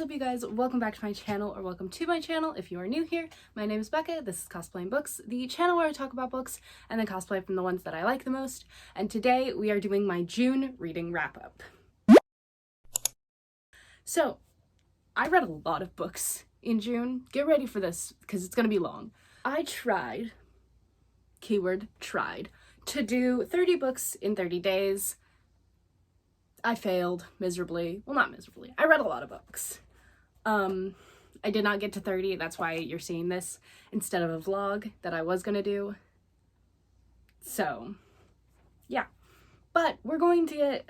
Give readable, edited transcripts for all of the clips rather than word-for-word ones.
up, you guys? Welcome back to my channel, or welcome to my channel if you are new here. My name is Becca. This is Cosplay.and.books, the channel where I talk about books and then cosplay from the ones that I like the most. And today we are doing my June reading wrap-up. So, I read a lot of books in June. Get ready for this, because it's going to be long. I tried, keyword tried, to do 30 books in 30 days. I failed miserably. Well, not miserably. I read a lot of books. I did not get to 30. That's why you're seeing this instead of a vlog that I was going to do. So, yeah. But we're going to get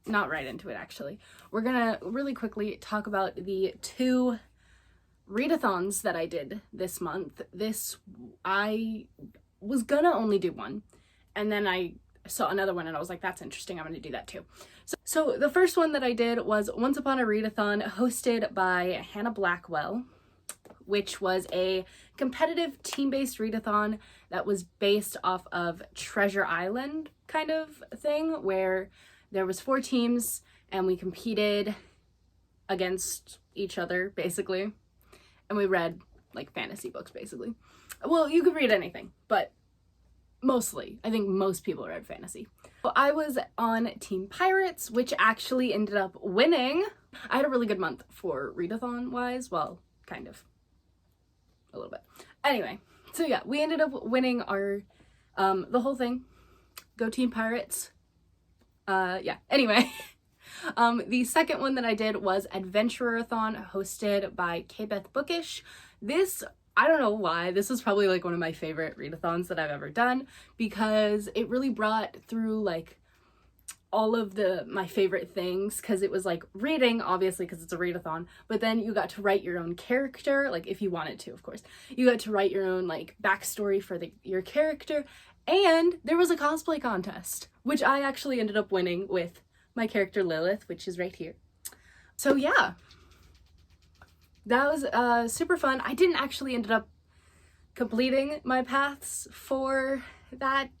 not right into it, actually. We're going to really quickly talk about the 2 readathons that I did this month. I was gonna only do one, and then I saw another one and I was like, that's interesting, I'm gonna do that too. So the first one that I did was Once Upon a Readathon, hosted by Hannah Blackwell, which was a competitive team-based readathon that was based off of Treasure Island kind of thing, where there was 4 teams and we competed against each other, basically. And we read like fantasy books, basically. Well, you could read anything, but mostly, I think most people read fantasy. So I was on Team Pirates, which actually ended up winning. I had a really good month for readathon-wise. Well, kind of. A little bit. Anyway, so yeah, we ended up winning our, the whole thing. Go Team Pirates. Yeah, anyway. The second one that I did was Adventureathon, hosted by K-Beth Bookish. I don't know why, this was probably like one of my favorite readathons that I've ever done, because it really brought through like all of my favorite things, because it was like reading, obviously, because it's a readathon, but then you got to write your own character, like if you wanted to, of course. You got to write your own like backstory for your character, and there was a cosplay contest, which I actually ended up winning with my character Lilith, which is right here. So yeah. That was super fun. I didn't actually end up completing my paths for that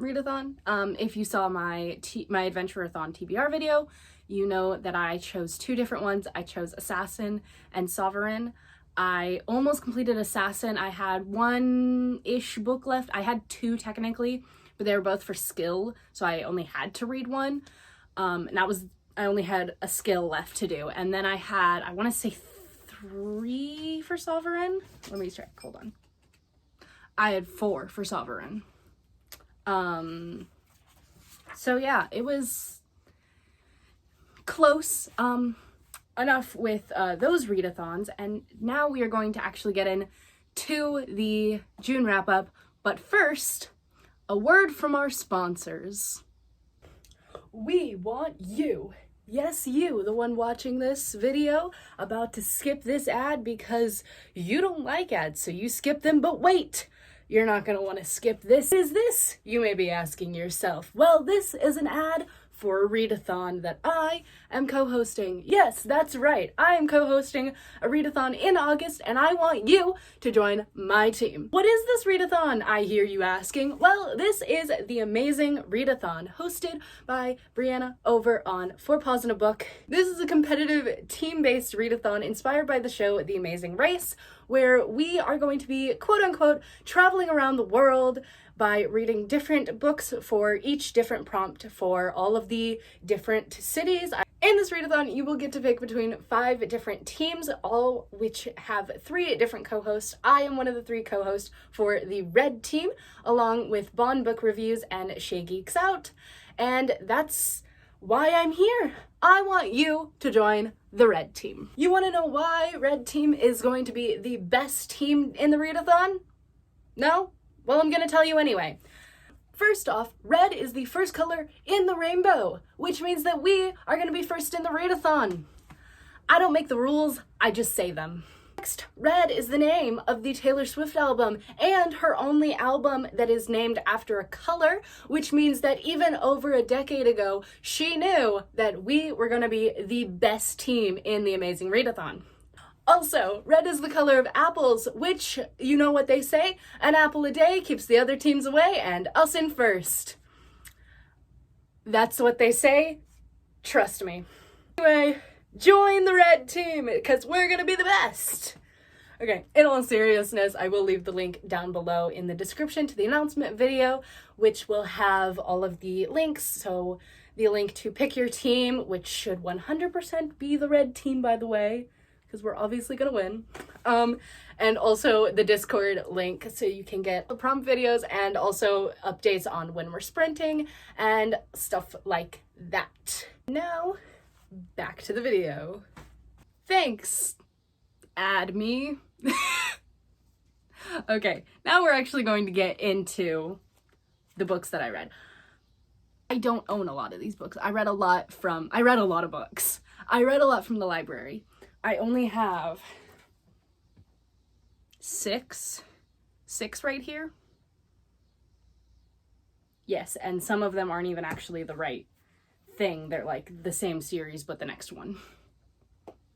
readathon. If you saw my Adventureathon TBR video, you know that I chose 2 different ones. I chose Assassin and Sovereign. I almost completed Assassin. I had 1-ish book left. I had 2 technically, but they were both for skill, so I only had to read one. And I only had a skill left to do. And then I had, I want to say 3 for Sovereign. Let me check, hold on. I had 4 for Sovereign. So yeah, it was close enough with those readathons. And now we are going to actually get into the June wrap up. But first, a word from our sponsors. We want you. Yes, you, the one watching this video, about to skip this ad because you don't like ads, so you skip them. But wait, you're not going to want to skip this. What is this? You may be asking yourself. Well, this is an ad for a readathon that I am co-hosting. Yes, that's right. I am co-hosting a readathon in August, and I want you to join my team. What is this readathon, I hear you asking? Well, this is the Amazing Readathon, hosted by Brianna over on 4 Paws in a Book. This is a competitive team-based readathon inspired by the show The Amazing Race, where we are going to be, quote-unquote, traveling around the world by reading different books for each different prompt for all of the different cities. In this readathon, you will get to pick between 5 different teams, all which have 3 different co-hosts. I am one of the 3 co-hosts for the red team, along with Bond Book Reviews and Shay Geeks Out. And that's why I'm here. I want you to join the red team. You want to know why red team is going to be the best team in the readathon? No? Well, I'm going to tell you anyway. First off, red is the first color in the rainbow, which means that we are going to be first in the readathon. I don't make the rules, I just say them. Next, red is the name of the Taylor Swift album, and her only album that is named after a color, which means that even over a decade ago, she knew that we were going to be the best team in the Amazing Readathon. Also, red is the color of apples, which, you know what they say, an apple a day keeps the other teams away, and us in first. That's what they say. Trust me. Anyway, Join the red team, because we're gonna be the best. Okay, in all seriousness, I will leave the link down below in the description to the announcement video, which will have all of the links. So the link to pick your team, which should 100% be the red team, by the way, because we're obviously gonna win. And also the Discord link, so you can get the prompt videos and also updates on when we're sprinting and stuff like that. Now, back to the video. Thanks, add me. Okay, now we're actually going to get into the books that I read. I don't own a lot of these books. I read a lot of books. I read a lot from the library. I only have six right here. Yes, and some of them aren't even actually the right thing. They're like the same series, but the next one.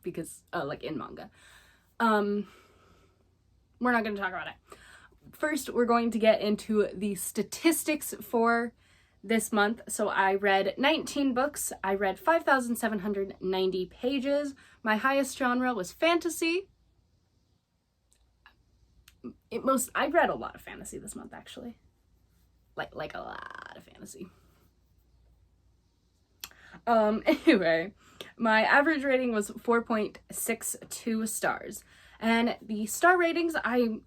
Because, like in manga. We're not going to talk about it. First, we're going to get into the statistics for this month. So I read 19 books. I read 5,790 pages. My highest genre was fantasy. I read a lot of fantasy this month, actually. Like a lot of fantasy. Anyway, my average rating was 4.62 stars. And the star ratings,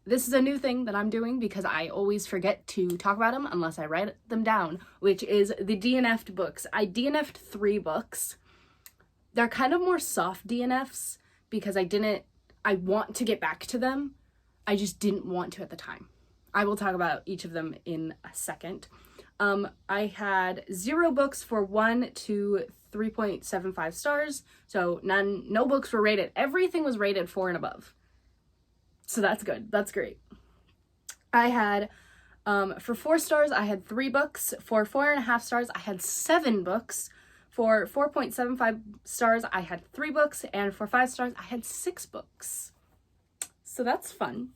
this is a new thing that I'm doing because I always forget to talk about them unless I write them down, which is the DNF'd books. I DNF'd 3 books. They're kind of more soft DNFs because I want to get back to them. I just didn't want to at the time. I will talk about each of them in a second. I had 0 books for 1 to 3.75 stars. So no books were rated. Everything was rated 4 and above. So that's good. That's great. I had, for 4 stars, I had 3 books. For 4.5 stars, I had 7 books. For 4.75 stars, I had 3 books. And for 5 stars, I had 6 books. So that's fun.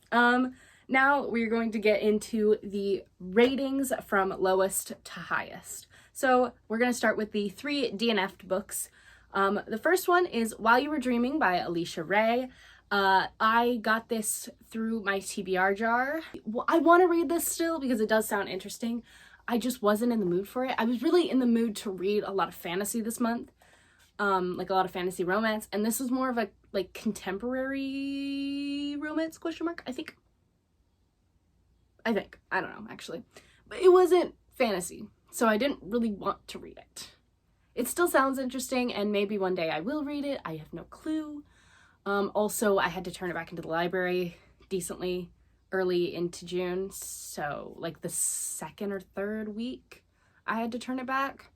Now we're going to get into the ratings from lowest to highest. So we're going to start with the 3 DNF'd books. The first one is While You Were Dreaming by Alicia Ray. I got this through my TBR jar. I want to read this still because it does sound interesting. I just wasn't in the mood for it. I was really in the mood to read a lot of fantasy this month. Like a lot of fantasy romance. And this was more of a like contemporary romance, question mark, I think. I don't know, actually. But it wasn't fantasy, so I didn't really want to read it. It still sounds interesting, and maybe one day I will read it. I have no clue. Also, I had to turn it back into the library decently early into June, so like the 2nd or 3rd week I had to turn it back.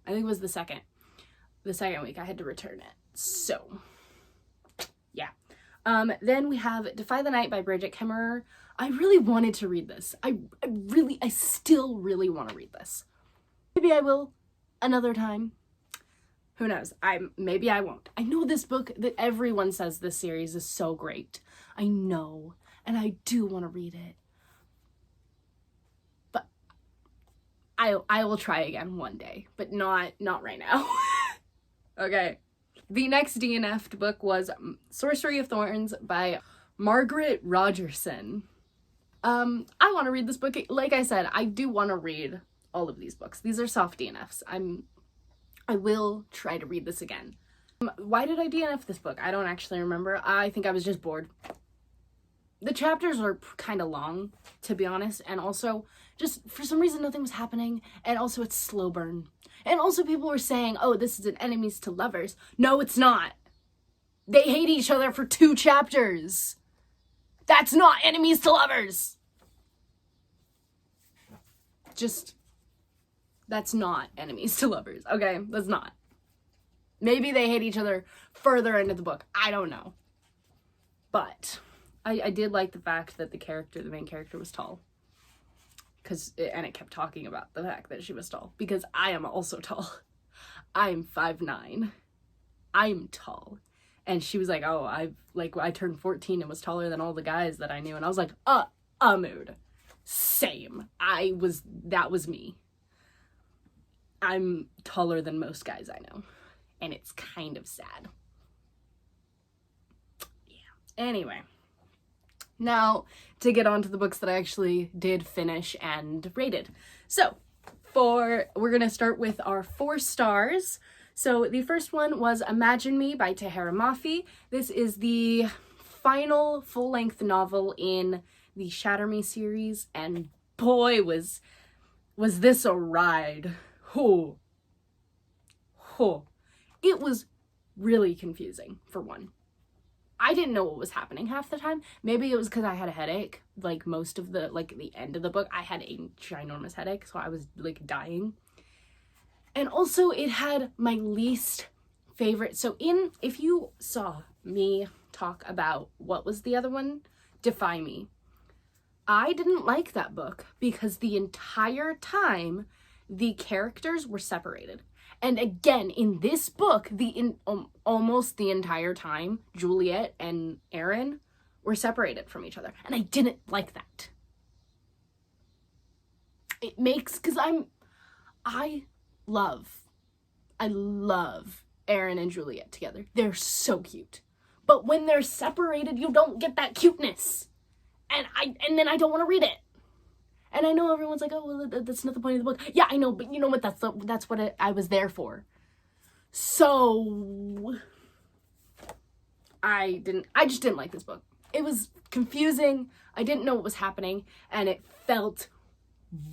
I think it was the second week I had to return it. So, yeah. Then we have Defy the Night by Bridget Kemmerer. I really wanted to read this. I still really want to read this. Maybe I will another time. Who knows? Maybe I won't. I know this book that everyone says this series is so great. I know, and I do want to read it. But I will try again one day, but not right now. Okay. The next DNF'd book was Sorcery of Thorns by Margaret Rogerson. I want to read this book. Like I said, I do want to read all of these books. These are soft DNFs. I will try to read this again. Why did I DNF this book? I don't actually remember. I think I was just bored. The chapters are kind of long, to be honest, and also just for some reason nothing was happening, and also it's slow burn. And also people were saying, oh, this is an enemies to lovers. No, it's not. They hate each other for 2 chapters. That's not enemies to lovers. That's not enemies to lovers, okay? That's not. Maybe they hate each other further into the book. I don't know. But I did like the fact that the main character was tall. And it kept talking about the fact that she was tall. Because I am also tall. I am 5'9". I'm tall. And she was like, oh, I turned 14 and was taller than all the guys that I knew. And I was like, mood. Same. That was me. I'm taller than most guys I know. And it's kind of sad. Anyway, now to get on to the books that I actually did finish and rated. So, we're gonna start with our 4 stars. So the first one was Imagine Me by Tahera Mafi. This is the final full-length novel in the Shatter Me series, and boy, was this a ride. It was really confusing, for one. I didn't know what was happening half the time. Maybe it was because I had a headache. Like, most of the, like, the end of the book, I had a ginormous headache, so I was, like, dying. And also, it had my least favorite. So if you saw me talk about, what was the other one? Defy Me. I didn't like that book because the entire time, the characters were separated. And again, in this book, almost the entire time, Juliet and Aaron were separated from each other. And I didn't like that. It makes, because I love Aaron and Juliet together. They're so cute. But when they're separated, you don't get that cuteness. And then I don't want to read it. And I know everyone's like, oh, well, that's not the point of the book. Yeah, I know, but you know what? That's what I was there for. So I just didn't like this book. It was confusing. I didn't know what was happening, and it felt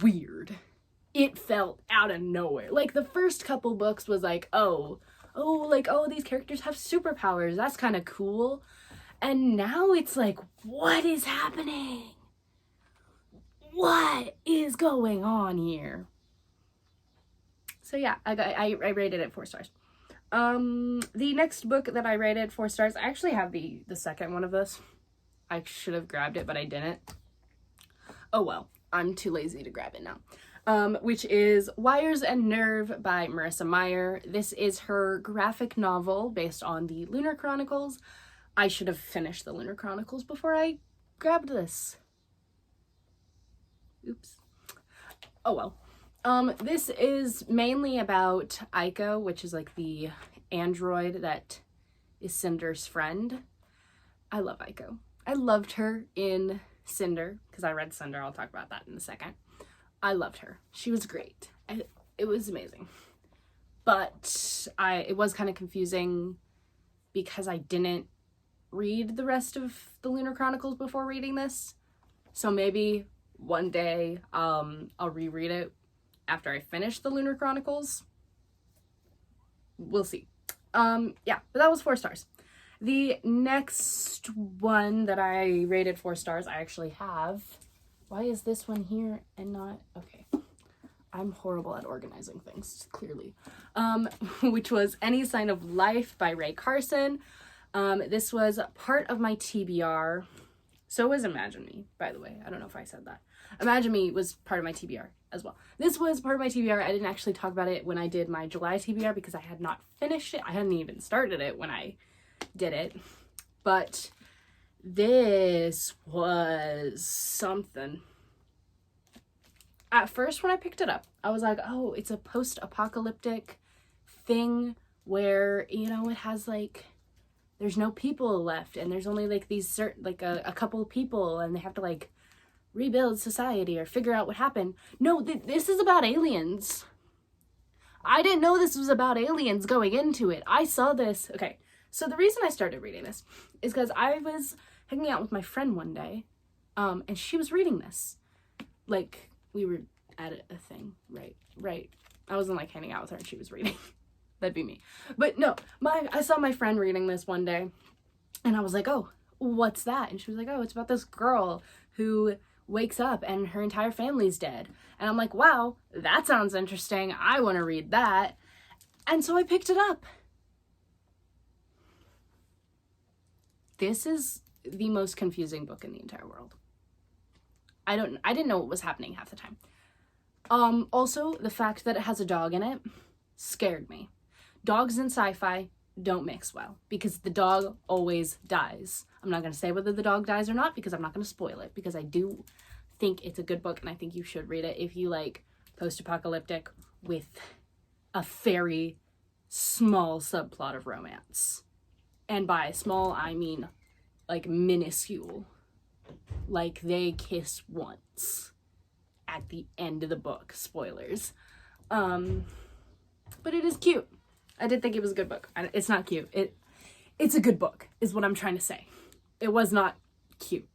weird. It felt out of nowhere. Like, the first couple books was like, oh, these characters have superpowers. That's kind of cool. And now it's like, what is happening? What is going on here? So yeah, I rated it 4 stars. The next book that I rated 4 stars, I actually have the second one of this. I should have grabbed it, but I didn't. Oh well, I'm too lazy to grab it now. Which is Wires and Nerve by Marissa Meyer. This is her graphic novel based on the Lunar Chronicles. I should have finished the Lunar Chronicles before I grabbed this. Oops. Oh well. This is mainly about Aiko, which is like the android that is Cinder's friend. I love Aiko. I loved her in Cinder, because I read Cinder. I'll talk about that in a second. I loved her. She was great. It was amazing. But it was kind of confusing because I didn't read the rest of the Lunar Chronicles before reading this. So maybe one day I'll reread it after I finish the Lunar Chronicles. We'll see. Yeah, but that was 4 stars. The next one that I rated 4 stars, I actually have. Why is this one here and not? Okay. I'm horrible at organizing things, clearly. Which was Any Sign of Life by Ray Carson. This was part of my TBR. So was Imagine Me, by the way. I don't know if I said that. Imagine Me was part of my TBR as well. This was part of my TBR. I didn't actually talk about it when I did my July TBR because I had not finished it. I hadn't even started it when I did it. But this was something. At first, when I picked it up, I was like, oh, it's a post-apocalyptic thing where, you know, it has like, there's no people left and there's only like these certain, like a couple of people and they have to like rebuild society or figure out what happened. No, this is about aliens. I didn't know this was about aliens going into it. I saw this. Okay, so the reason I started reading this is because I was hanging out with my friend one day, and she was reading this. Like, we were at a thing, right. I wasn't like hanging out with her and she was reading. That'd be me. But no, I saw my friend reading this one day and I was like, oh, what's that? And she was like, oh, it's about this girl who wakes up and her entire family's dead. And I'm like, wow, that sounds interesting. I want to read that. And so I picked it up. This is the most confusing book in the entire world. I didn't know what was happening half the time. Also, the fact that it has a dog in it scared me. Dogs in sci-fi don't mix well because the dog always dies. I'm not going to say whether the dog dies or not because I'm not going to spoil it, because I do think it's a good book and I think you should read it if you like post-apocalyptic with a very small subplot of romance. And by small, I mean like minuscule. Like they kiss once at the end of the book. Spoilers. But it is cute. I did think it was a good book. It's not cute. It's a good book, is what I'm trying to say. It was not cute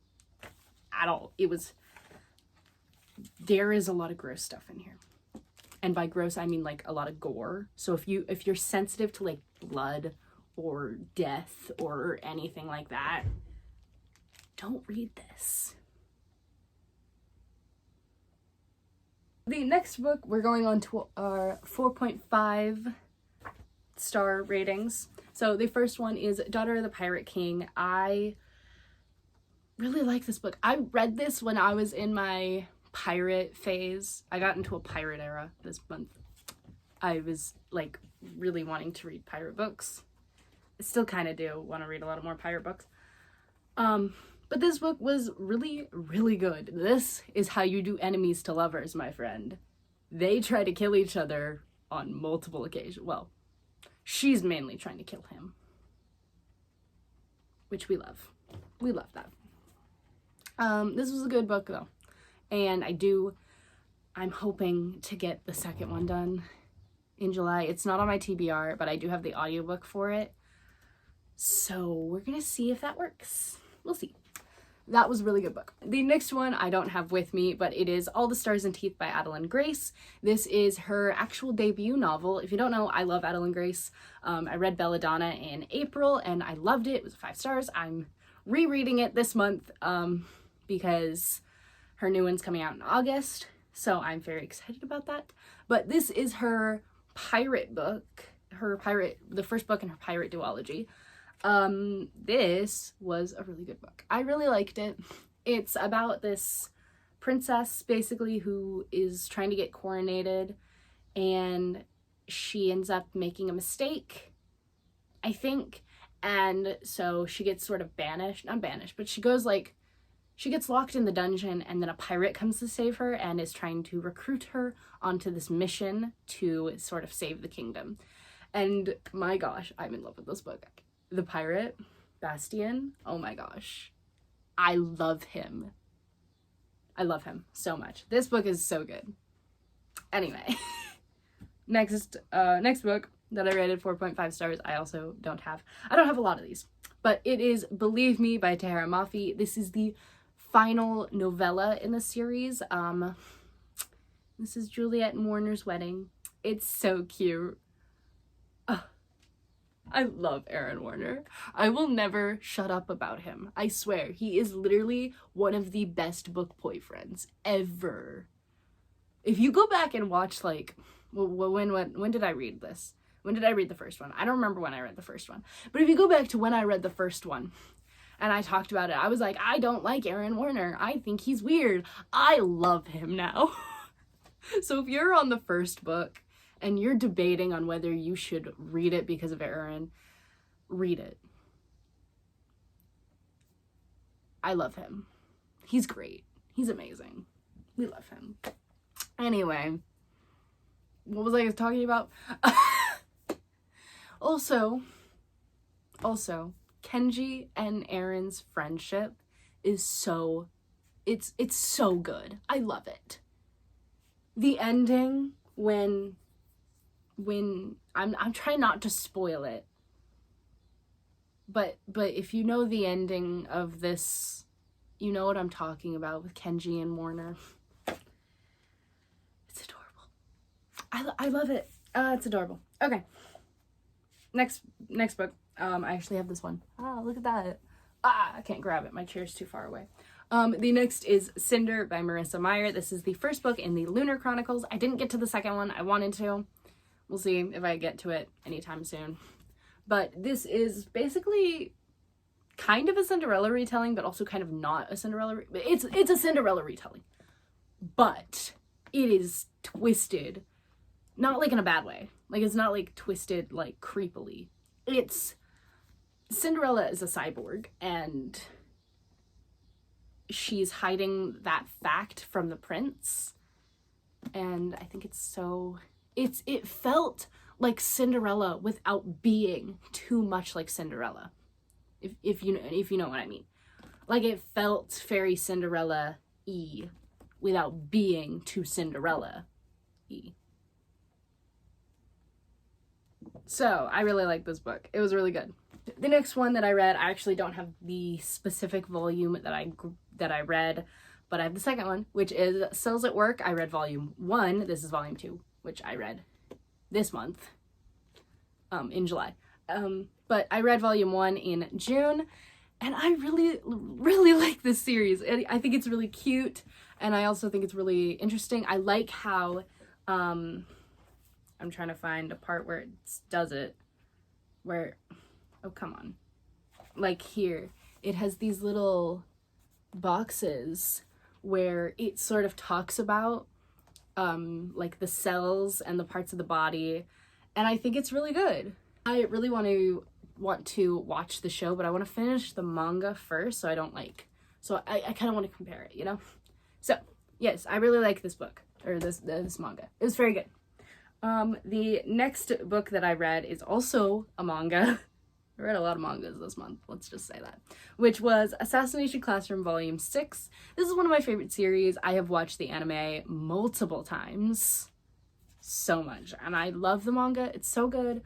at all. There is a lot of gross stuff in here. And by gross, I mean like a lot of gore. So if you're sensitive to like blood or death or anything like that, don't read this. The next book, we're going on to our 4.5 star ratings. So the first one is Daughter of the Pirate King. I really like this book. I read this when I was in my pirate phase. I got into a pirate era this month. I was like really wanting to read pirate books. I still kind of do want to read a lot of more pirate books. But this book was really, really good. This is how you do enemies to lovers, my friend. They try to kill each other on multiple occasions. Well, she's mainly trying to kill him, which we love. We love that. This was a good book though. And I'm hoping to get the second one done in July. It's not on my TBR, but I do have the audiobook for it. So we're gonna see if that works. We'll see. That was a really good book. The next one I don't have with me, but it is All the Stars and Teeth by Adeline Grace. This is her actual debut novel. If you don't know, I love Adeline Grace. I read Belladonna in April and I loved it. It was 5 stars. I'm rereading it this month because her new one's coming out in August. So I'm very excited about that. But this is her pirate book, the first book in her pirate duology. This was a really good book. I really liked it. It's about this princess basically who is trying to get coronated and she ends up making a mistake, I think, and so she gets sort of not banished, but she gets locked in the dungeon, and then a pirate comes to save her and is trying to recruit her onto this mission to sort of save the kingdom. And my gosh, I'm in love with this book. The pirate, Bastian, oh my gosh. I love him. I love him so much. This book is so good. Anyway, next book that I rated 4.5 stars, I don't have a lot of these, but it is Believe Me by Tahira Mafi. This is the final novella in the series. This is Juliet and Warner's wedding. It's so cute. I love Aaron Warner. I will never shut up about him. I swear, he is literally one of the best book boyfriends ever. If you go back and watch, like, when did I read this? When did I read the first one? I don't remember when I read the first one. But if you go back to when I read the first one, and I talked about it, I was like, I don't like Aaron Warner. I think he's weird. I love him now. So if you're on the first book, and you're debating on whether you should read it because of Aaron, read it. I love him. He's great. He's amazing. We love him. Anyway, what was I talking about? Also, Kenji and Aaron's friendship is it's so good. I love it. The ending when I'm trying not to spoil it, but if you know the ending of this, you know what I'm talking about with Kenji and Warner. It's adorable. I love it. It's adorable. Okay. Next book. I actually have this one. Look at that. I can't grab it. My chair's too far away. The next is Cinder by Marissa Meyer. This is the first book in the Lunar Chronicles. I didn't get to the second one. I wanted to. We'll see if I get to it anytime soon. But this is basically kind of a Cinderella retelling, but also kind of not a Cinderella. It's a Cinderella retelling, but it is twisted, not like in a bad way. Like it's not like twisted like creepily. It's Cinderella is a cyborg and she's hiding that fact from the prince, and I think it felt like Cinderella without being too much like Cinderella. if you know what I mean. Like, it felt very Cinderella-y without being too Cinderella-y. So I really like this book. It was really good. The next one that I read, I actually don't have the specific volume that I read, but I have the second one, which is Cells at Work. I read volume 1. This is volume 2, which I read this month, in July. But I read volume 1 in June, and I really, really like this series. I think it's really cute, and I also think it's really interesting. I like how, I'm trying to find a part where it does it, where, oh, come on. Like here, it has these little boxes where it sort of talks about, like the cells and the parts of the body, and I think it's really good. I really want to watch the show, but I want to finish the manga first, so I don't like, so I kind of want to compare it, you know? So, yes, I really like this book, or this manga. It was very good. The next book that I read is also a manga. I read a lot of mangas this month, let's just say that, which was Assassination Classroom Volume 6. This is one of my favorite series. I have watched the anime multiple times, so much, and I love the manga. It's so good.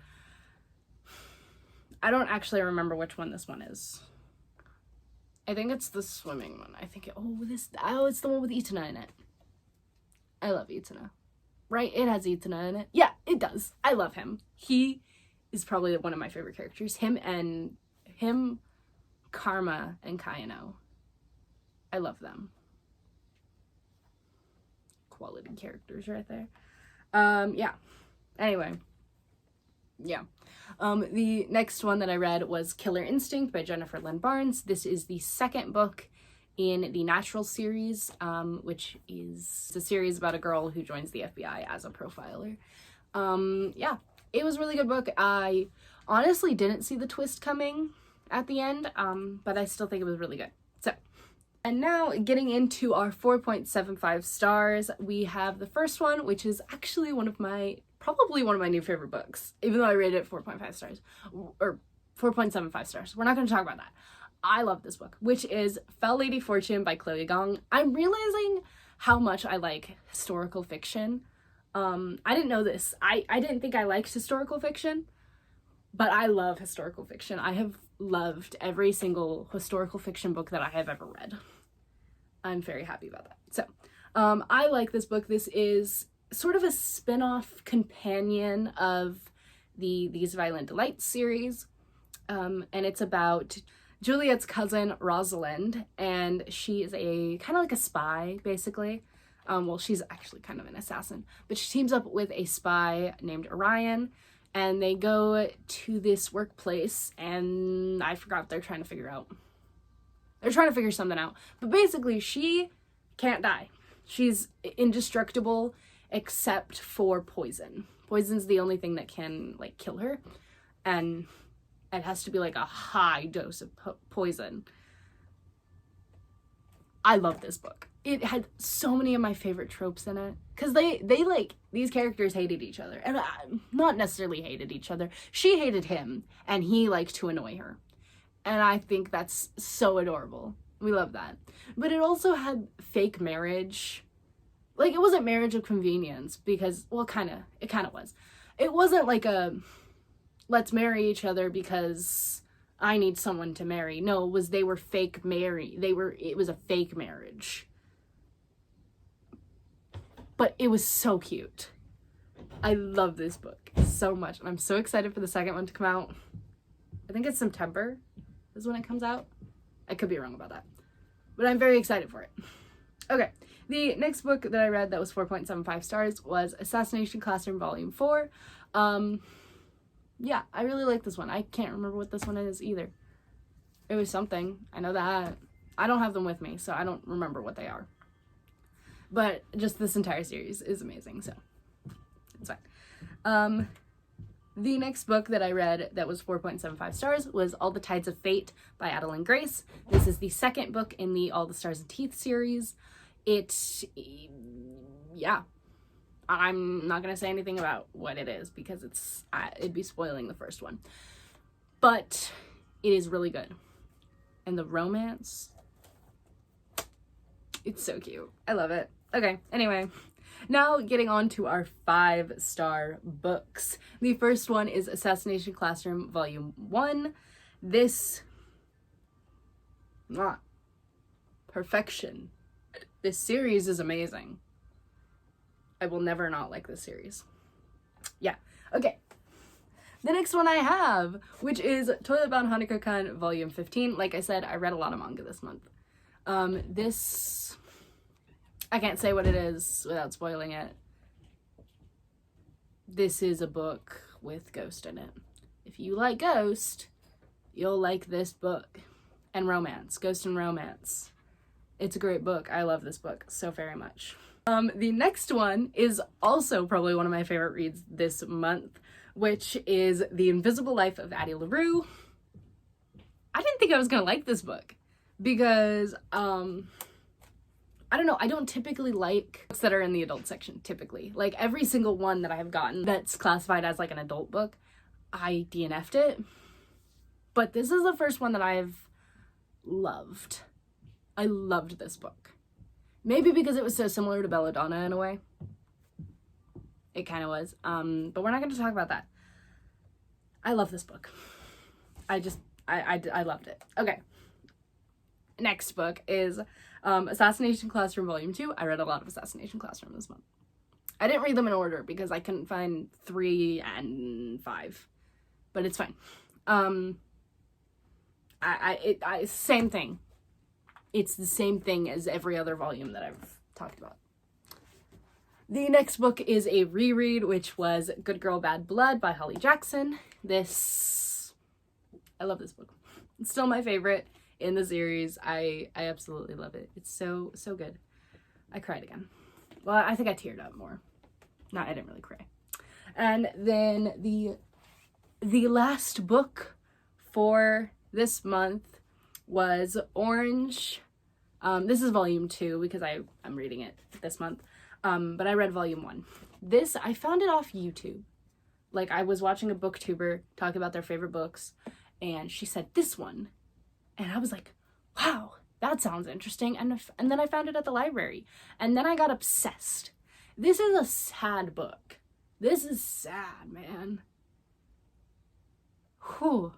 I don't actually remember which one this one is. I think it's the swimming one. I think it's the one with Itana in it. I love Itana. Right? It has Itana in it. Yeah, it does. I love him. He is probably one of my favorite characters. Him, Karma, and Kayano. I love them. Quality characters right there. Yeah. Anyway. Yeah. The next one that I read was Killer Instinct by Jennifer Lynn Barnes. This is the second book in the Natural series, which is a series about a girl who joins the FBI as a profiler. Yeah, it was a really good book. I honestly didn't see the twist coming at the end, but I still think it was really good. So, and now getting into our 4.75 stars, we have the first one, which is actually probably one of my new favorite books, even though I rated it 4.5 stars, or 4.75 stars. We're not going to talk about that. I love this book, which is Fell Lady Fortune by Chloe Gong. I'm realizing how much I like historical fiction. I didn't know this. I didn't think I liked historical fiction, but I love historical fiction. I have loved every single historical fiction book that I have ever read. I'm very happy about that. So, I like this book. This is sort of a spin-off companion of the These Violent Delights series, and it's about Juliet's cousin Rosalind, and she is a kind of like a spy, basically. Well, she's actually kind of an assassin, but she teams up with a spy named Orion, and they go to this workplace, and I forgot what they're trying to figure out. They're trying to figure something out, but basically she can't die. She's indestructible except for poison. Poison's the only thing that can, like, kill her, and it has to be like a high dose of poison. I love this book. It had so many of my favorite tropes in it, because they like, these characters hated each other, and not necessarily hated each other. She hated him, and he liked to annoy her, and I think that's so adorable. We love that. But it also had fake marriage. Like, it wasn't marriage of convenience, because, well, it kind of was. It wasn't like a, let's marry each other because I need someone to marry. No, they were fake it was a fake marriage. But it was so cute. I love this book so much, and I'm so excited for the second one to come out. I think it's September is when it comes out. I could be wrong about that, but I'm very excited for it. Okay, the next book that I read that was 4.75 stars was Assassination Classroom Volume 4. Yeah, I really like this one. I can't remember what this one is either. It was something. I know that. I don't have them with me, so I don't remember what they are. But just this entire series is amazing, so it's fine. The next book that I read that was 4.75 stars was All the Tides of Fate by Adeline Grace. This is the second book in the All the Stars and Teeth series. Yeah. I'm not going to say anything about what it is because it'd be spoiling the first one. But It is really good. And the romance, it's so cute. I love it. Okay, anyway, now getting on to our 5-star books. The first one is Assassination Classroom Volume 1. This, perfection. This series is amazing. I will never not like this series. Yeah, okay. The next one I have, which is Toilet Bound Hanako-kan Volume 15. Like I said, I read a lot of manga this month. This, I can't say what it is without spoiling it. This is a book with Ghost in it. If you like Ghost, you'll like this book. And romance, Ghost and romance. It's a great book. I love this book so very much. The next one is also probably one of my favorite reads this month, which is The Invisible Life of Addie LaRue. I didn't think I was gonna like this book because, I don't know, I don't typically like books that are in the adult section, typically. Like, every single one that I have gotten that's classified as like an adult book, I DNF'd it. But this is the first one that I've loved. I loved this book. Maybe because it was so similar to Belladonna in a way. It kind of was. But we're not going to talk about that. I love this book. I loved it. Okay. Next book is Assassination Classroom Volume 2. I read a lot of Assassination Classroom this month. I didn't read them in order because I couldn't find 3 and 5. But it's fine. Same thing. It's the same thing as every other volume that I've talked about. The next book is a reread, which was Good Girl, Bad Blood by Holly Jackson. I love this book. It's still my favorite in the series. I absolutely love it. It's so good. I cried again. Well, I think I teared up more. No, I didn't really cry. And then the last book for this month was Orange. This is volume 2 because I'm reading it this month. But I read volume 1. This, I found it off YouTube. Like, I was watching a booktuber talk about their favorite books, and she said this one. And I was like, wow, that sounds interesting. And then I found it at the library. And then I got obsessed. This is a sad book. This is sad, man. Whew.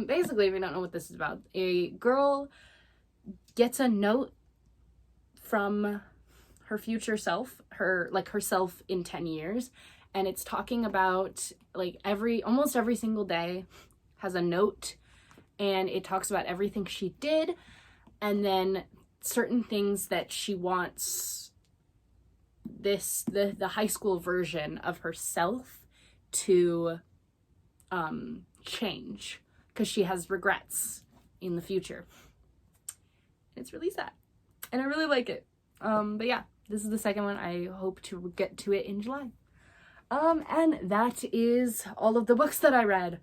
Basically, if you don't know what this is about, a girl gets a note from her future self, herself in 10 years, and it's talking about, like, almost every single day has a note, and it talks about everything she did, and then certain things that she wants the high school version of herself to change, because she has regrets in the future. It's really sad, and I really like it. But yeah, this is the second one. I hope to get to it in July. And that is all of the books that I read.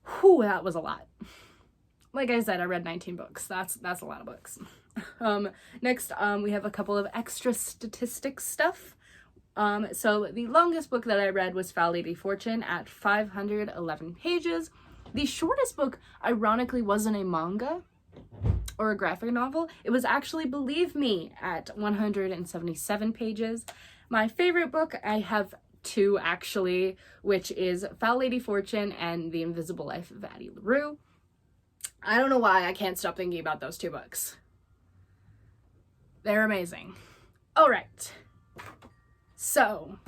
Whew, that was a lot. Like I said, I read 19 books. That's a lot of books. Next, we have a couple of extra statistics stuff. So the longest book that I read was Foul Lady Fortune at 511 pages. The shortest book, ironically, wasn't a manga or a graphic novel. It was actually Believe Me at 177 pages. My favorite book, I have 2 actually, which is Foul Lady Fortune and The Invisible Life of Addie LaRue. I don't know why I can't stop thinking about those 2 books. They're amazing. All right. So,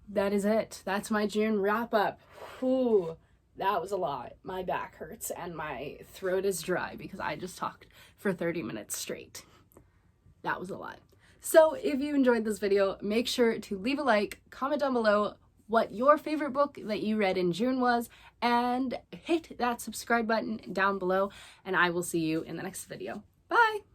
that is it. That's my June wrap up. Whew, that was a lot. My back hurts and my throat is dry because I just talked for 30 minutes straight. That was a lot. So if you enjoyed this video, make sure to leave a like, comment down below what your favorite book that you read in June was, and hit that subscribe button down below, and I will see you in the next video. Bye!